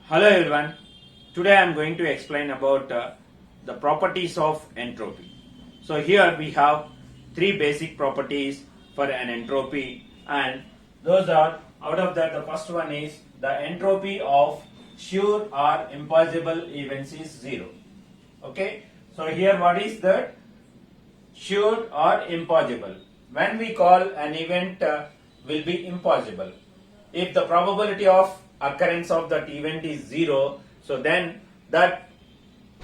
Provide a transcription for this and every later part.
Hello everyone. Today I am going to explain about the properties of entropy. So here we have three basic properties for an entropy, and those are, out of that, the first one is the entropy of sure or impossible events is zero. Okay. So here what is that? Sure or impossible. When we call an event will be impossible, if the probability of occurrence of that event is zero, so then that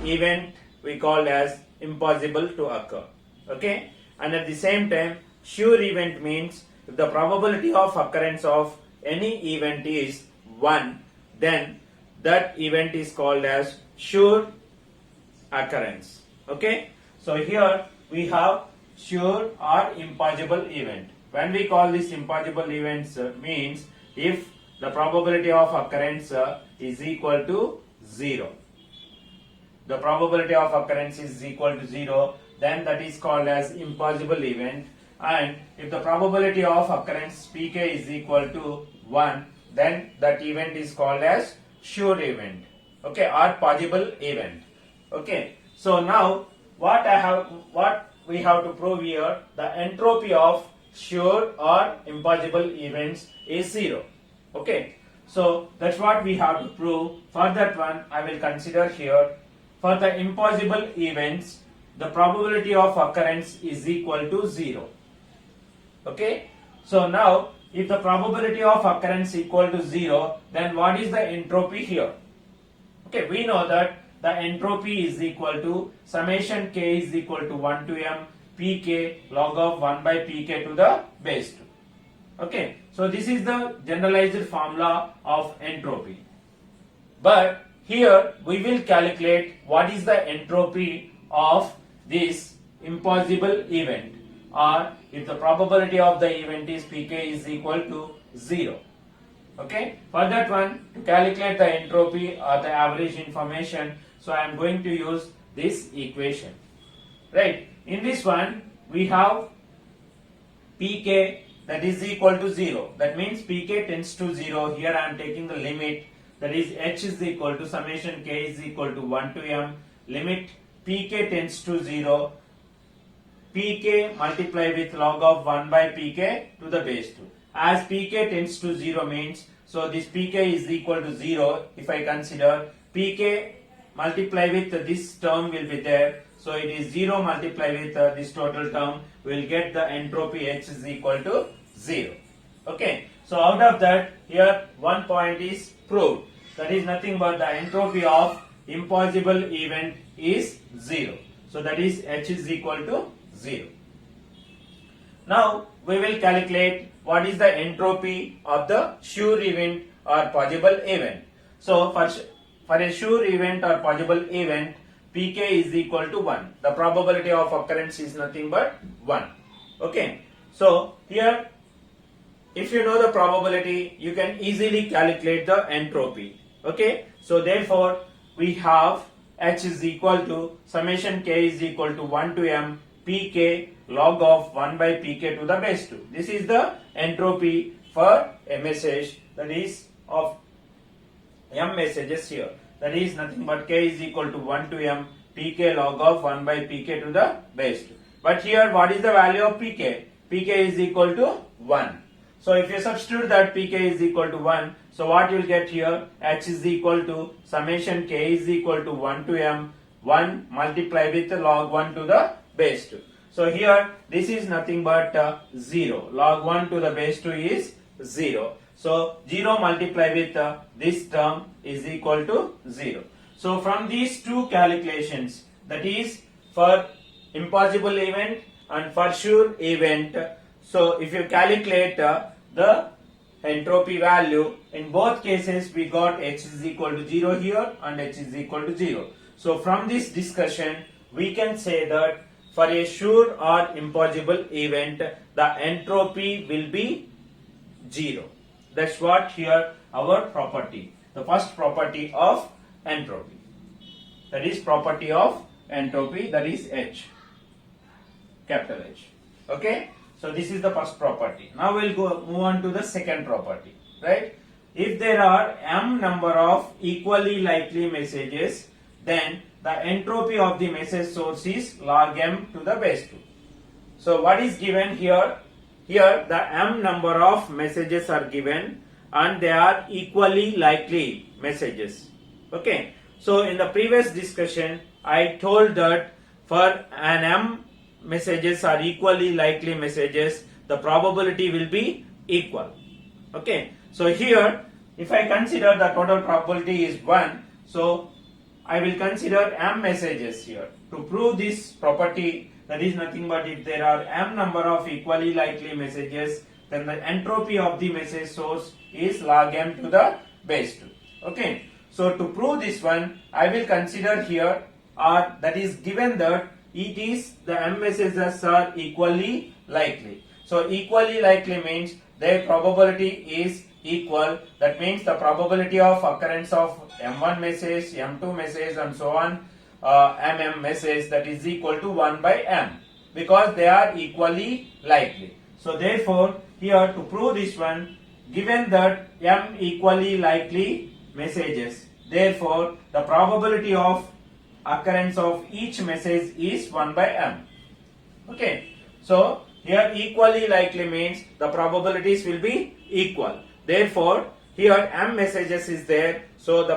event we call as impossible to occur. Okay. And at the same time, sure event means if the probability of occurrence of any event is 1, then that event is called as sure occurrence. Okay. So here we have sure or impossible event. When we call this impossible events means if the probability of occurrence is equal to 0. The probability of occurrence is equal to 0, then that is called as impossible event. And if the probability of occurrence pk is equal to 1, then that event is called as sure event. Okay, or possible event. Okay. So now what we have to prove here, the entropy of sure or impossible events is 0. Okay. So that's what we have to prove. For that one, I will consider here, for the impossible events, the probability of occurrence is equal to 0. Okay. So now if the probability of occurrence equal to 0, then what is the entropy here? Okay, we know that the entropy is equal to summation k is equal to 1 to m pk log of 1 by pk to the base 2. Okay, so this is the generalized formula of entropy. But here we will calculate what is the entropy of this impossible event, or if the probability of the event is pk is equal to 0. Okay, for that one, to calculate the entropy or the average information, so I am going to use this equation. Right, in this one we have pk that is equal to 0. That means pk tends to 0. Here I am taking the limit, that is h is equal to summation k is equal to 1 to m, limit pk tends to 0, pk multiply with log of 1 by pk to the base 2. As pk tends to 0 means, so this pk is equal to 0. If I consider pk multiply with this term will be there, so it is 0 multiply with this total term, we will get the entropy h is equal to 0. Okay, so out of that, here one point is proved, that is nothing but the entropy of impossible event is 0. So that is h is equal to 0. Now we will calculate what is the entropy of the sure event or possible event. So for a sure event or possible event, pk is equal to 1. The probability of occurrence is nothing but 1. Okay. So here, if you know the probability, you can easily calculate the entropy. Okay. So therefore, we have h is equal to summation k is equal to 1 to m pk log of 1 by pk to the base 2. This is the entropy for a message, that is of m messages here. That is nothing but k is equal to 1 to m pk log of 1 by pk to the base 2. But here what is the value of pk? Pk is equal to 1. So if you substitute that pk is equal to 1, so what you will get here, h is equal to summation k is equal to 1 to m 1 multiply with log 1 to the base 2. So here this is nothing but 0. Log 1 to the base 2 is 0. So 0 multiply with this term is equal to 0. So from these two calculations, that is for impossible event and for sure event, so if you calculate the entropy value, in both cases we got h is equal to 0 here and h is equal to 0. So from this discussion we can say that for a sure or impossible event, the entropy will be 0. That's what here our property, the first property of entropy. That is property of entropy, that is h, capital H. Okay. So this is the first property. Now we'll move on to the second property, right? if there are m number of equally likely messages, then the entropy of the message source is log m to the base 2. So what is given here? Here the m number of messages are given and they are equally likely messages. Okay. So in the previous discussion I told that for an m messages are equally likely messages, the probability will be equal. Okay. So here if I consider the total probability is 1, so I will consider m messages here. To prove this property, that is nothing but if there are m number of equally likely messages, then the entropy of the message source is log m to the base 2. Okay. So to prove this one, I will consider here, or that is given that it is the m messages are equally likely. So equally likely means their probability is equal. That means the probability of occurrence of m1 message, m2 message and so on, mm message, that is equal to 1 by m, because they are equally likely. So therefore here to prove this one, given that m equally likely messages, therefore the probability of occurrence of each message is 1 by m. Okay. So here equally likely means the probabilities will be equal. Therefore here m messages is there, so the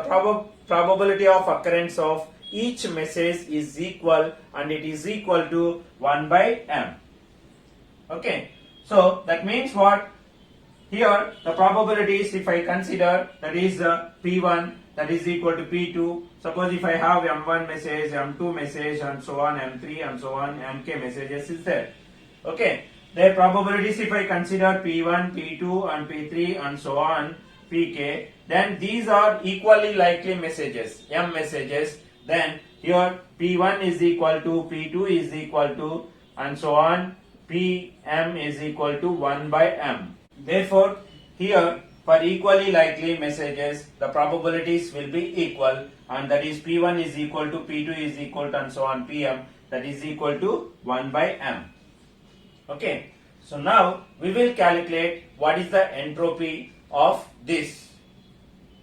probability of occurrence of each message is equal, and it is equal to 1 by m. Okay. So that means what? Here the probabilities, if I consider, that is P1 that is equal to P2. Suppose if I have M1 message, M2 message and so on, M3 and so on, MK messages is there. Okay. Their probabilities, if I consider P1, P2 and P3 and so on, Pk, then these are equally likely messages, M messages. Then here P1 is equal to, P2 is equal to and so on, Pm is equal to 1 by m. Therefore here for equally likely messages the probabilities will be equal, and that is P1 is equal to, P2 is equal to and so on, Pm, that is equal to 1 by m. Okay. So now we will calculate what is the entropy of these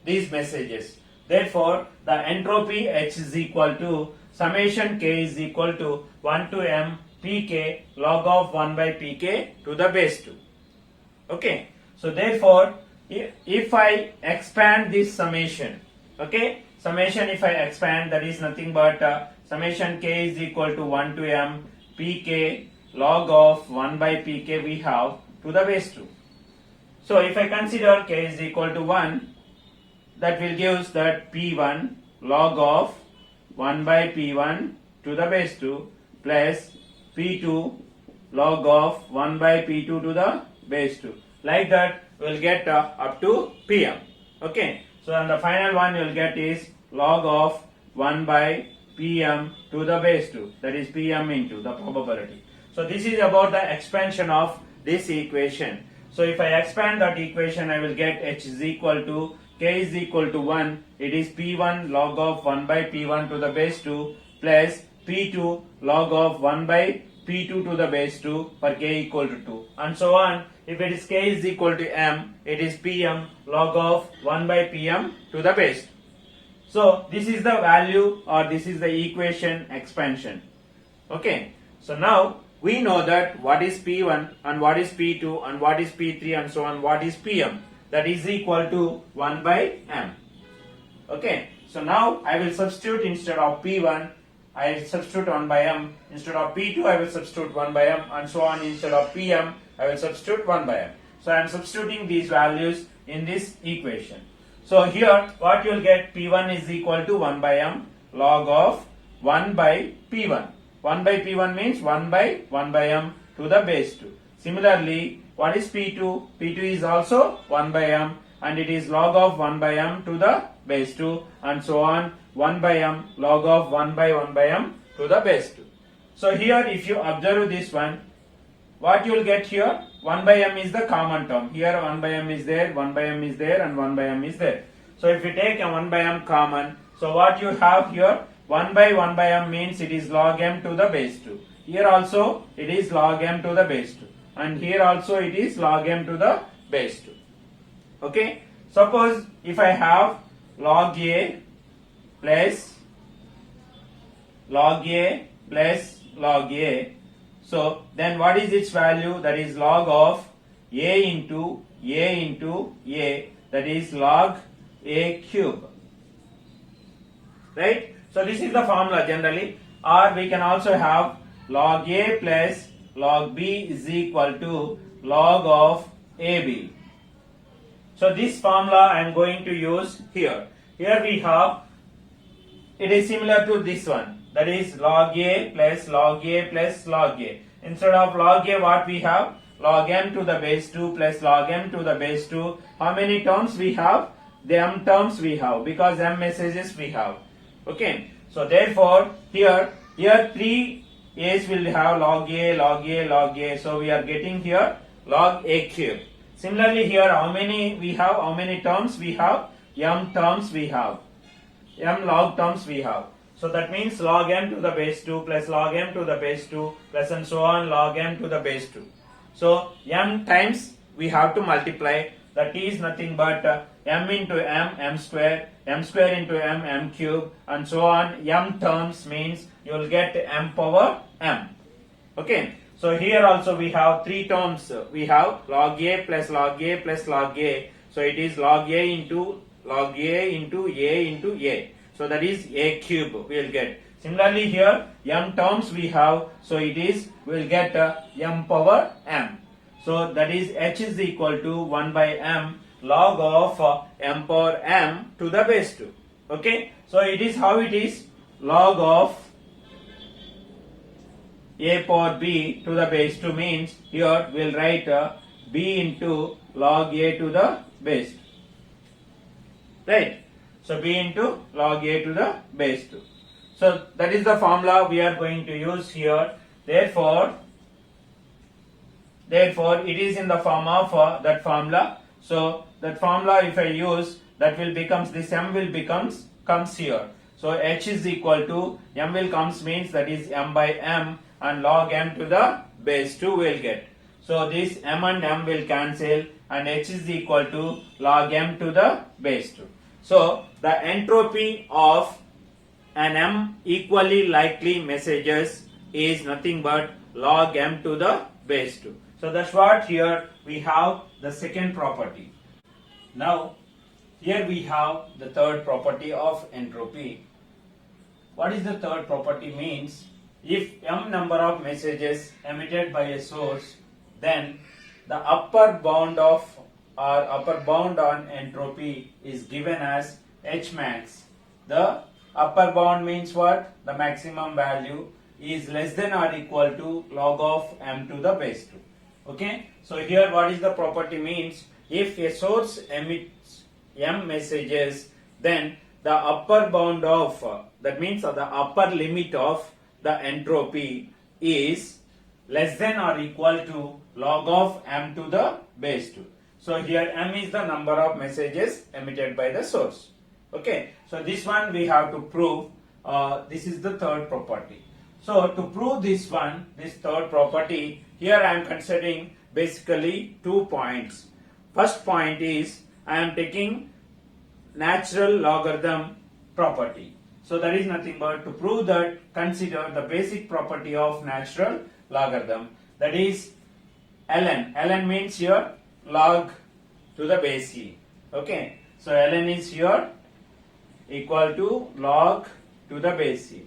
messages. Therefore the entropy H is equal to summation k is equal to 1 to m pk log of 1 by pk to the base 2. Okay. So therefore if I expand this summation, okay, summation if I expand, that is nothing but summation k is equal to 1 to m pk log of 1 by pk we have to the base 2. So if I consider k is equal to 1, that will give that p1 log of 1 by p1 to the base 2 plus p2 log of 1 by p2 to the base 2. Like that we will get up to pm. Okay. So and the final one you will get is log of 1 by pm to the base 2, that is pm into the probability. So this is about the expansion of this equation. So if I expand that equation, I will get h is equal to k is equal to 1. It is p1 log of 1 by p1 to the base 2 plus p2 log of 1 by p2 to the base 2 for k equal to 2 and so on. If it is k is equal to m, it is pm log of 1 by pm to the base 2. So this is the value, or this is the equation expansion. Okay. So now we know that what is P1 and what is P2 and what is P3 and so on, what is Pm, that is equal to 1 by m. Okay. So now I will substitute, instead of P1 I will substitute 1 by m, instead of P2 I will substitute 1 by m and so on, instead of Pm I will substitute 1 by m. So I am substituting these values in this equation. So here what you will get, P1 is equal to 1 by m log of 1 by P1. 1 by P1 means 1 by m to the base 2. Similarly, what is P2? P2 is also 1 by m and it is log of 1 by m to the base 2 and so on, 1 by m log of 1 by m to the base 2. So here if you observe this one, what you will get here, 1 by m is the common term. Here 1 by m is there, 1 by m is there and 1 by m is there. So if you take a 1 by m common, so what you have here, 1 by m means it is log m to the base 2. Here also it is log m to the base 2. And here also it is log m to the base 2. Okay. Suppose if I have log A plus log A plus log A, so then what is its value? That is log of A into A, that is log A cube. Right? So this is the formula generally. Or we can also have log A plus log B is equal to log of AB. So this formula I am going to use here. Here we have, it is similar to this one. That is log A plus log A plus log A. Instead of log A, what we have? Log m to the base 2 plus log m to the base 2. How many terms we have? The m terms we have, because m messages we have. Okay. So therefore here 3 A's will have log A, log A, log A. So we are getting here log A cube. Similarly here, how many we have? How many terms we have? M terms we have. M log terms we have. So that means log m to the base 2 plus log m to the base 2 plus and so on log m to the base 2. So m times we have to multiply. That is nothing but m into m square into m cube, and so on. M terms means you will get m power m. Okay. So here also we have 3 terms. We have log A plus log A plus log A. So it is log A into A into A. So that is A cube we will get. Similarly here m terms we have. So it is we will get m power m. So that is h is equal to 1 by m log of m power m to the base 2. Okay. So it is how it is, log of a power b to the base 2 means here we will write b into log a to the base 2. Right. So b into log a to the base 2. So that is the formula we are going to use here. Therefore it is in the form of that formula. So that formula if I use, that will becomes, this m will comes here. So h is equal to m will comes means that is m by m, and log m to the base 2 will get. So this m and m will cancel, and h is equal to log m to the base 2. So the entropy of an m equally likely messages is nothing but log m to the base 2. So that's what here we have the second property. Now here we have the third property of entropy. What is the third property means? If m number of messages emitted by a source, then the upper bound on entropy is given as h max. The upper bound means what? The maximum value is less than or equal to log of m to the base 2. Okay. So here what is the property means? If a source emits m messages, then the upper bound of, that means the upper limit of the entropy is less than or equal to log of m to the base 2. So here m is the number of messages emitted by the source. Okay. So this one we have to prove. This is the third property. So to prove this one, this third property, here I am considering basically 2 points. First point is I am taking natural logarithm property. So that is nothing but to prove that, consider the basic property of natural logarithm, that is ln. Ln means here log to the base e. Okay. So ln is here equal to log to the base e.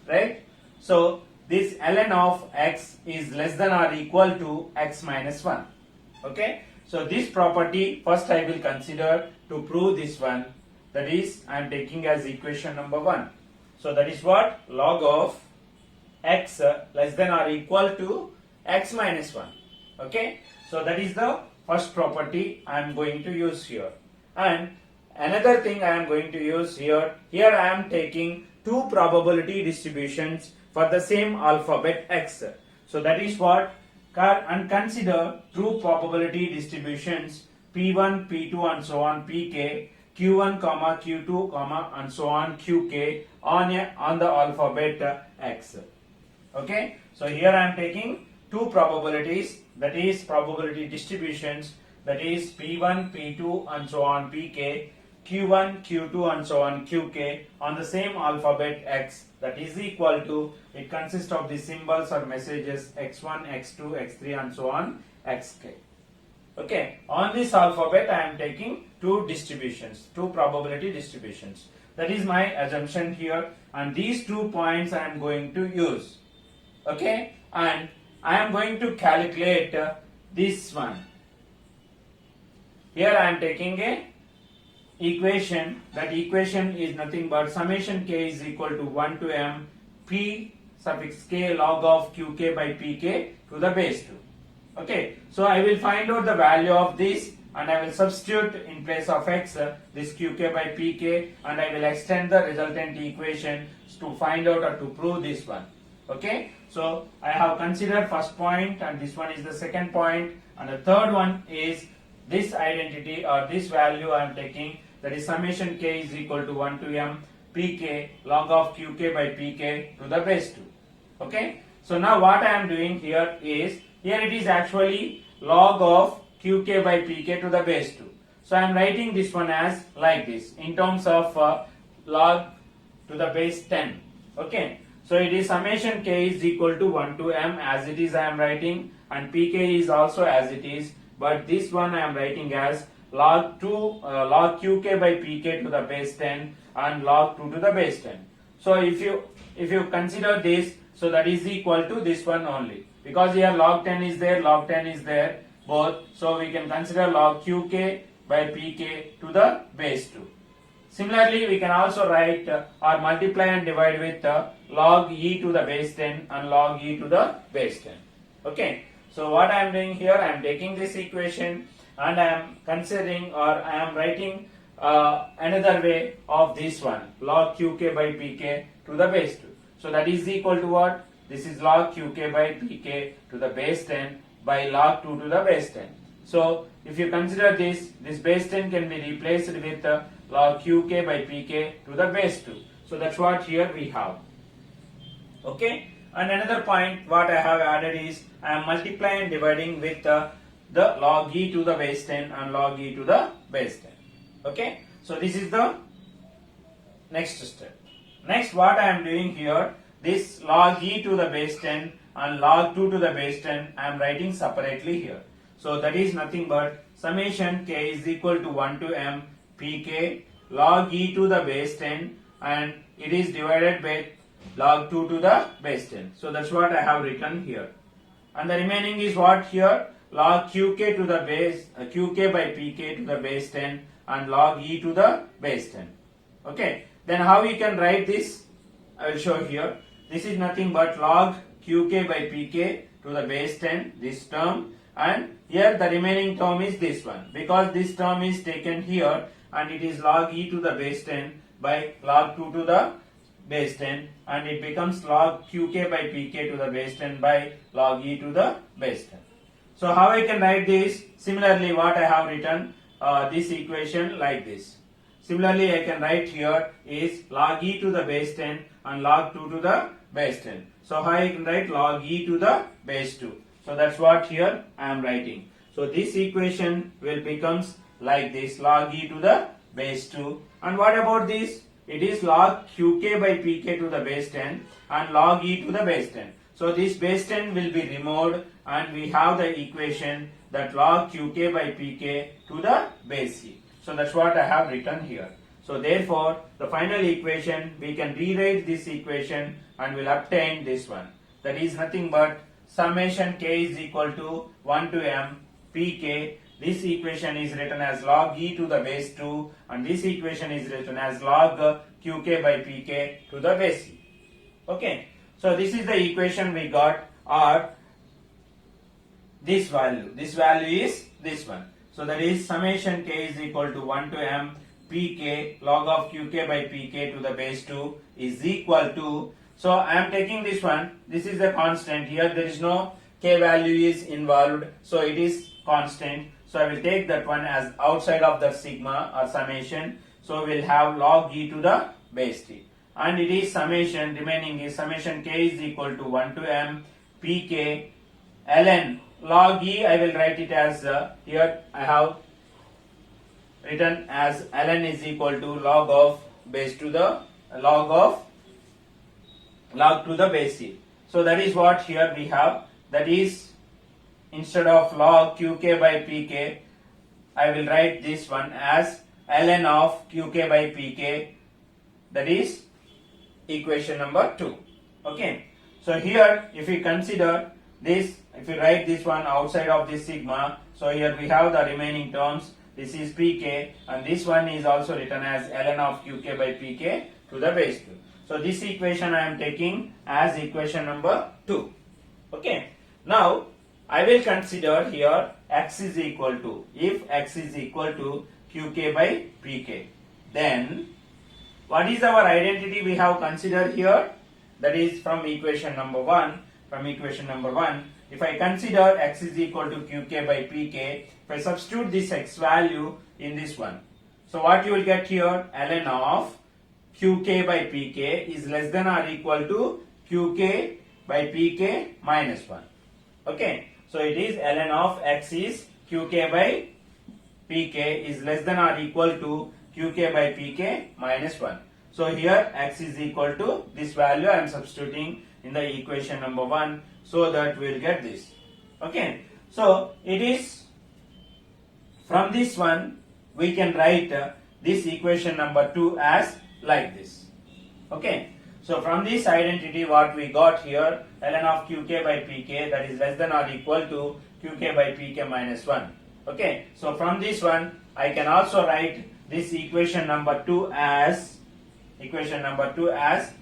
Right. So this ln of x is less than or equal to x minus 1. Okay. So this property first I will consider to prove this one. That is I am taking as equation number 1. So that is what? Log of x less than or equal to x minus 1. Okay. So that is the first property I am going to use here. And another thing I am going to use here, I am taking 2 probability distributions for the same alphabet x. So that is what? And consider true probability distributions P1, P2 and so on Pk, Q1, Q2, and so on Qk on the alphabet x. Okay. So here I am taking 2 probabilities, that is probability distributions that is P1, P2 and so on Pk, Q1, Q2 and so on Qk on the same alphabet X, that is equal to, it consists of the symbols or messages X1, X2, X3 and so on Xk. Okay, on this alphabet I am taking two distributions, two probability distributions. That is my assumption here, and these 2 points I am going to use. Okay, and I am going to calculate this one. Here I am taking a equation. That equation is nothing but summation k is equal to 1 to m p suffix k log of qk by pk to the base 2. Okay, so I will find out the value of this and I will substitute in place of x this qk by pk, and I will extend the resultant equation to find out or to prove this one. Okay, so I have considered first point and this one is the second point, and the third one is this identity or this value I am taking, that is summation k is equal to 1 to m pk log of qk by pk to the base 2. Okay, so now what I am doing here is, here it is actually log of qk by pk to the base 2. So I am writing this one as like this in terms of log to the base 10. Okay, so it is summation k is equal to 1 to m as it is I am writing, and pk is also as it is, but this one I am writing as log qk by pk to the base 10 and log 2 to the base 10. So if you consider this, so that is equal to this one only, because here log 10 is there, log 10 is there both, so we can consider log qk by pk to the base 2. Similarly, we can also write or multiply and divide with log e to the base 10 and log e to the base 10. Okay, so what I am doing here, I am taking this equation and I am considering or I am writing another way of this one, log qk by pk to the base 2. So that is equal to what? This is log qk by pk to the base 10 by log 2 to the base 10. So if you consider this base 10 can be replaced with log qk by pk to the base 2. So that's what here we have. Okay, and another point what I have added is I am multiplying and dividing with the log e to the base 10 and log e to the base 10. Okay, so this is the next step. Next, what I am doing here, this log e to the base 10 and log 2 to the base 10 I am writing separately here. So that is nothing but summation k is equal to 1 to m pk log e to the base 10 and it is divided by log 2 to the base 10. So that's what I have written here. And the remaining is what here? Log qk to the base qk by pk to the base 10 and log e to the base 10. Okay, then how we can write this? I will show here. This is nothing but log qk by pk to the base 10, this term, and here the remaining term is this one, because this term is taken here and it is log e to the base 10 by log 2 to the base 10 and it becomes log qk by pk to the base 10 by log e to the base 10. So how I can write this? Similarly, what I have written this equation like this. Similarly, I can write here is log e to the base 10 and log 2 to the base 10. So how I can write log e to the base 2. So that's what here I am writing. So this equation will becomes like this, log e to the base 2. And what about this? It is log qk by pk to the base 10 and log e to the base 10. So this base 10 will be removed and we have the equation that log qk by pk to the base c. So that's what I have written here. So therefore, the final equation, we can rewrite this equation and will obtain this one. That is nothing but summation k is equal to 1 to m pk. This equation is written as log e to the base 2 and this equation is written as log qk by pk to the base c. Okay, so this is the equation we got, or this value. This value is this one. So that is summation k is equal to 1 to m pk log of qk by pk to the base 2 is equal to, so I am taking this one, this is the constant, here there is no k value is involved, so it is constant. So I will take that one as outside of the sigma or summation. So we will have log e to the base t. And it is summation, remaining is summation k is equal to 1 to m pk ln log E, I will write it as here I have written as ln is equal to log of base to the log to the base E. So that is what here we have. That is, instead of log qk by pk, I will write this one as ln of qk by pk. That is equation number 2. Okay. So here if we consider this, if you write this one outside of this sigma, so here we have the remaining terms. This is pk and this one is also written as ln of qk by pk to the base 2. So this equation I am taking as equation number 2. Okay. Now I will consider here x is equal to, if x is equal to qk by pk, then what is our identity we have considered here? That is from equation number 1. From equation number 1, if I consider x is equal to qk by pk, if I substitute this x value in this one, so what you will get here, ln of qk by pk is less than or equal to qk by pk minus 1. Okay, so it is ln of x is qk by pk is less than or equal to qk by pk minus 1. So here x is equal to this value I am substituting in the equation number 1, so that we will get this. Okay, so it is from this one we can write this equation number 2 as like this. Okay, so from this identity what we got here, ln of qk by pk, that is less than or equal to qk by pk minus 1. Okay, so from this one I can also write this equation number 2 as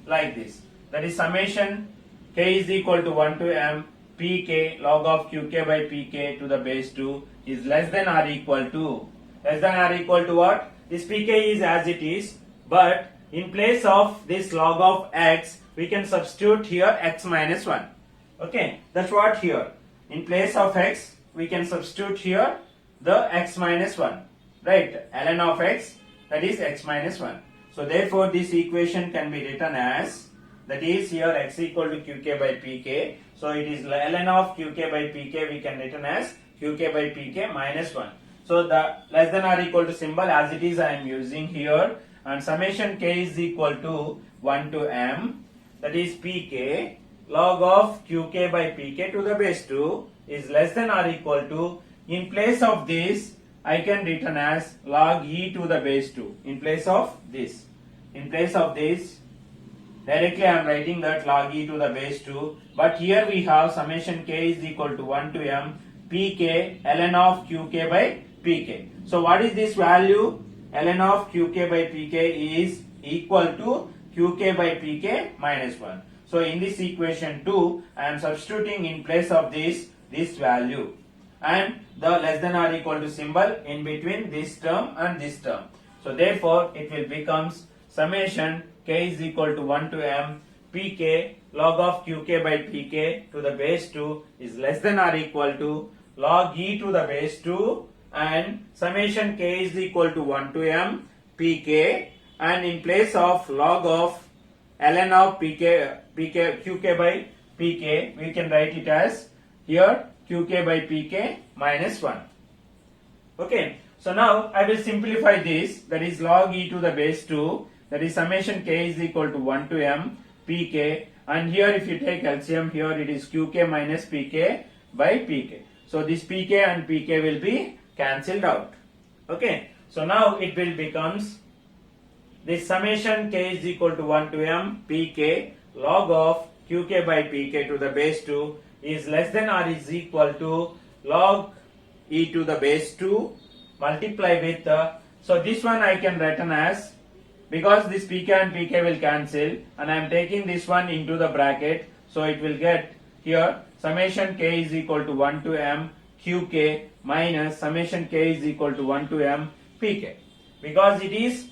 like this. That is summation k is equal to 1 to m pk log of qk by pk to the base 2 is less than or equal to what? This pk is as it is, but in place of this log of x we can substitute here x minus 1. Okay, that's what here. In place of x we can substitute here the x minus 1. Right, ln of x, that is x minus 1. So therefore this equation can be written as, that is here x equal to qk by pk. So it is ln of qk by pk we can written as qk by pk minus 1. So the less than or equal to symbol as it is I am using here, and summation k is equal to 1 to m, that is pk log of qk by pk to the base 2 is less than or equal to, in place of this I can written as log e to the base 2. In place of this directly I am writing that log e to the base 2, but here we have summation k is equal to 1 to m pk ln of qk by pk. So what is this value? Ln of qk by pk is equal to qk by pk minus 1. So in this equation 2 I am substituting in place of this value and the less than or equal to symbol in between this term and this term. So therefore it will becomes summation k is equal to 1 to m pk log of qk by pk to the base 2 is less than or equal to log e to the base 2, and summation k is equal to 1 to m pk, and in place of log of ln of qk by pk we can write it as here qk by pk minus 1. Okay, so now I will simplify this, that is log e to the base 2, that is summation k is equal to 1 to m pk, and here if you take LCM here it is qk minus pk by pk. So this pk and pk will be cancelled out. Okay, so now it will becomes this summation k is equal to 1 to m pk log of qk by pk to the base 2 is less than or is equal to log e to the base 2 multiply with so this one I can written as, because this pk and pk will cancel and I am taking this one into the bracket, so it will get here summation k is equal to 1 to m qk minus summation k is equal to 1 to m pk, because it is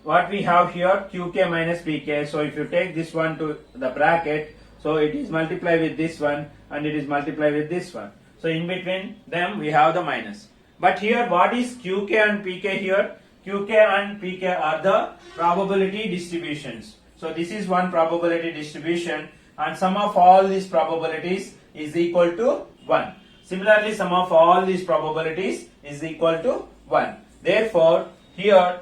what we have here qk minus pk. So if you take this one to the bracket, so it is multiplied with this one and it is multiplied with this one. So in between them we have the minus. But here what is qk and pk here? Qk and pk are the probability distributions. So this is one probability distribution, and sum of all these probabilities is equal to 1. Similarly, sum of all these probabilities is equal to 1. Therefore, here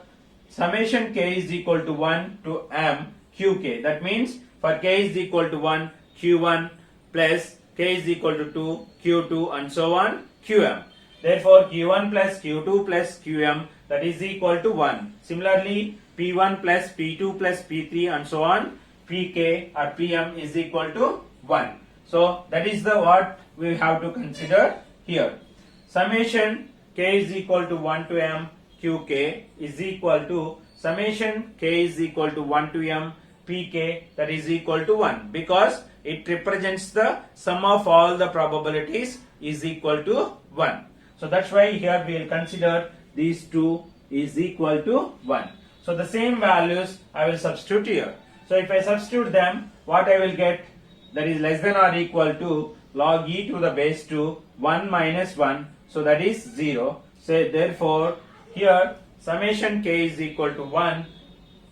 summation k is equal to 1 to m qk. That means for k is equal to 1, q1 plus k is equal to 2, q2 and so on qm. Therefore, q1 plus q2 plus qm, that is equal to 1. Similarly, p1 plus p2 plus p3 and so on pk or pm is equal to 1. So that is the what we have to consider here. Summation k is equal to 1 to m qk is equal to summation k is equal to 1 to m pk, that is equal to 1, because it represents the sum of all the probabilities is equal to 1. So that's why here we will consider these two is equal to 1. So the same values I will substitute here. So if I substitute them, what I will get, that is less than or equal to log e to the base 2 1 minus 1, so that is 0. So therefore here summation k is equal to 1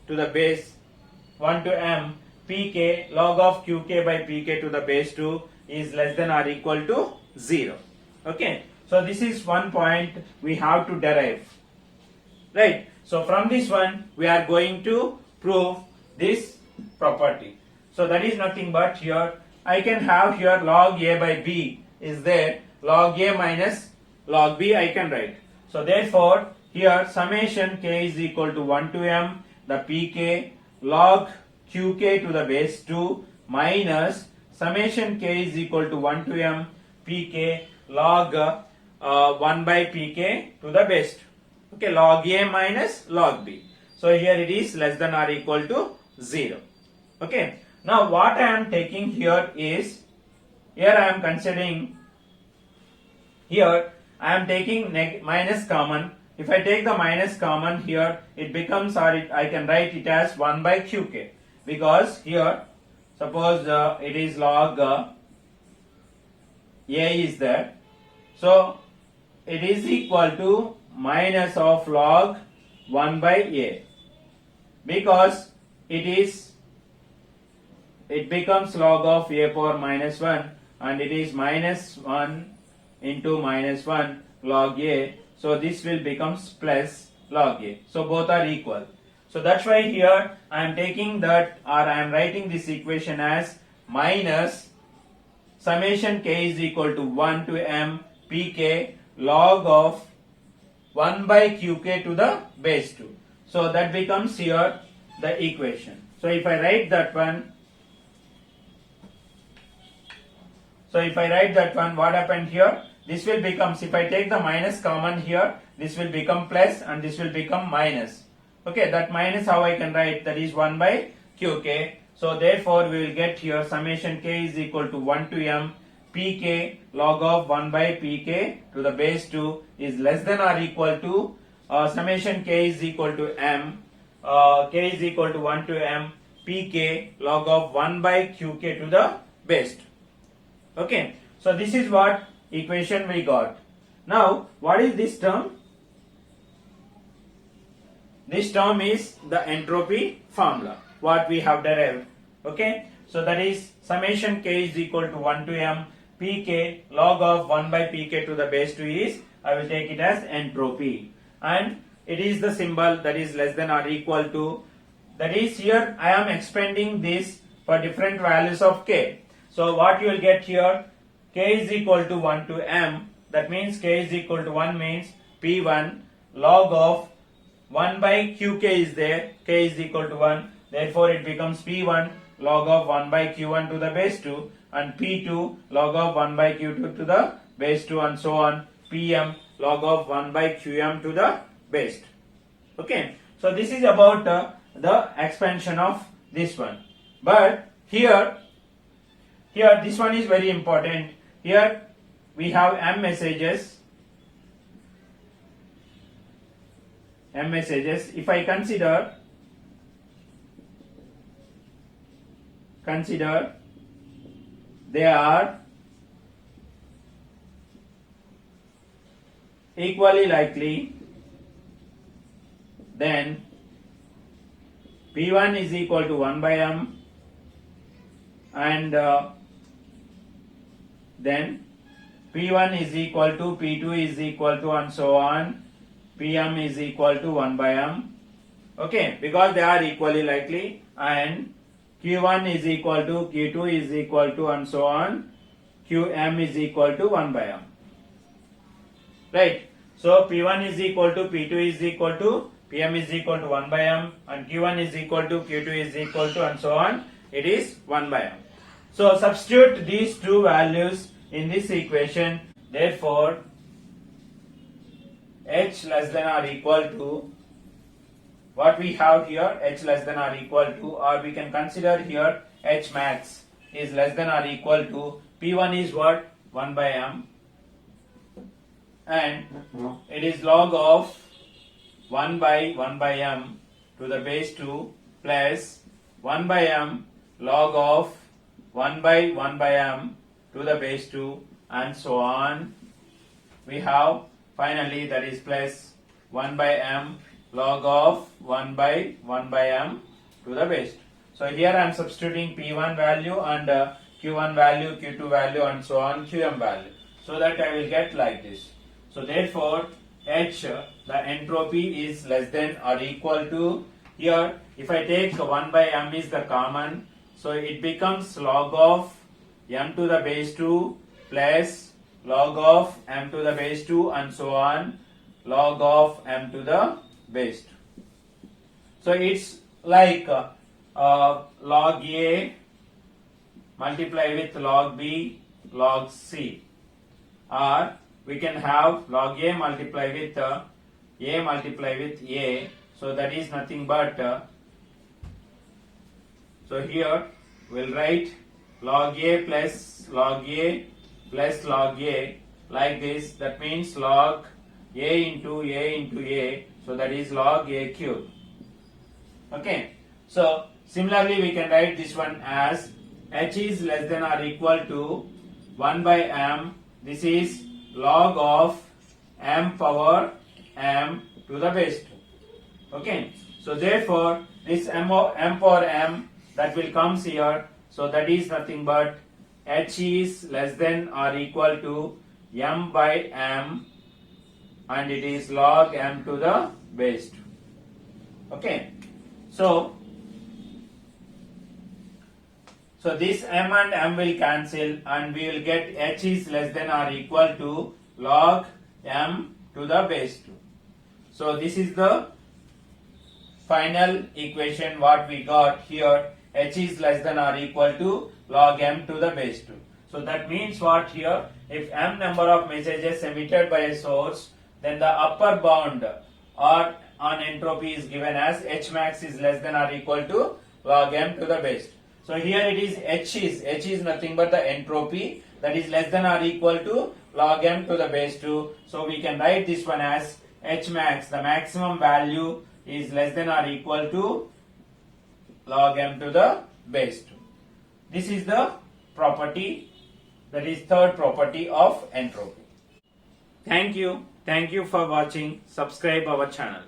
to the base 1 to m pk log of qk by pk to the base 2 is less than or equal to 0. Okay, so this is one point we have to derive, right? So from this one we are going to prove this property. So that is nothing but here I can have here log a by b is there, log a minus log b I can write. So therefore here summation k is equal to 1 to m the pk log qk to the base 2 minus summation k is equal to 1 to m pk log 1 by pk to the base 2. Okay, log a minus log b. So here it is less than or equal to 0. Okay, now what I am taking here is, here I am considering, here I am taking minus common. If I take the minus common here, it becomes, or I can write it as 1 by qk, because here suppose it is log a is there, so it is equal to minus of log 1 by a, because it becomes log of a power minus 1 and it is minus 1 into minus 1 log a, so this will becomes plus log a, so both are equal. So that's why here I am taking that, or I am writing this equation as minus summation k is equal to 1 to m pk log of 1 by qk to the base 2. So that becomes here the equation. So if I write that one, what happened here? This will become, if I take the minus common here, this will become plus and this will become minus. Okay, that minus how I can write, that is 1 by qk. So therefore we will get here summation k is equal to 1 to m pk log of 1 by pk to the base 2 is less than or equal to summation k is equal to m, k is equal to 1 to m pk log of 1 by qk to the base 2. Okay, so this is what equation we got. Now what is this term? This term is the entropy formula what we have derived. Okay, so that is summation k is equal to 1 to m pk log of 1 by pk to the base 2 is, I will take it as entropy, and it is the symbol that is less than or equal to, that is here I am expanding this for different values of k. So what you will get here, k is equal to 1 to m, that means k is equal to 1 means p1 log of 1 by qk is there, k is equal to 1, therefore it becomes p1 log of 1 by q1 to the base 2 and p2 log of 1 by q2 to the base 2 and so on, pm log of 1 by qm to the base 2. Okay, so this is about the expansion of this one. But here this one is very important. Here we have m messages. If I consider they are equally likely, then p1 is equal to 1 by m and then P1 is equal to P2 is equal to and so on, Pm is equal to 1 by m. Okay, because they are equally likely, and Q1 is equal to Q2 is equal to and so on, Qm is equal to 1 by m. Right. So P1 is equal to P2 is equal to Pm is equal to 1 by m, and Q1 is equal to Q2 is equal to and so on, it is 1 by m. So substitute these two values in this equation. Therefore h less than or equal to what we have here, h less than or equal to, or we can consider here h max is less than or equal to P1 is what? 1 by m, and it is log of 1 by m to the base 2 plus 1 by m log of 1 by m to the base 2 and so on. We have finally that is plus 1 by m log of 1 by m to the base 2. So here I am substituting P1 value and Q1 value, Q2 value and so on, Qm value, so that I will get like this. So therefore H, the entropy is less than or equal to, here if I take 1 by m is the common, so it becomes log of m to the base 2 plus log of m to the base 2 and so on, log of m to the base 2. So it's like log A multiply with log B log C, or we can have log A multiply with A multiply with A, so that is nothing but so here we'll write log A plus log A plus log A like this. That means log A into A, so that is log A cube. Okay, so similarly we can write this one as h is less than or equal to 1 by m, this is log of m power m to the base 2. Okay, so therefore this m power m that will comes here, so that is nothing but h is less than or equal to m by m, and it is log m to the base 2. Okay, so this m and m will cancel, and we will get h is less than or equal to log m to the base 2. So this is the final equation what we got here, h is less than or equal to log m to the base 2. So that means what here, if m number of messages emitted by a source, then the upper bound or on entropy is given as h max is less than or equal to log m to the base 2. So here it is h is nothing but the entropy, that is less than or equal to log m to the base 2. So we can write this one as h max, the maximum value is less than or equal to log m to the base 2. This is the property, that is third property of entropy. Thank you for watching. Subscribe our channel.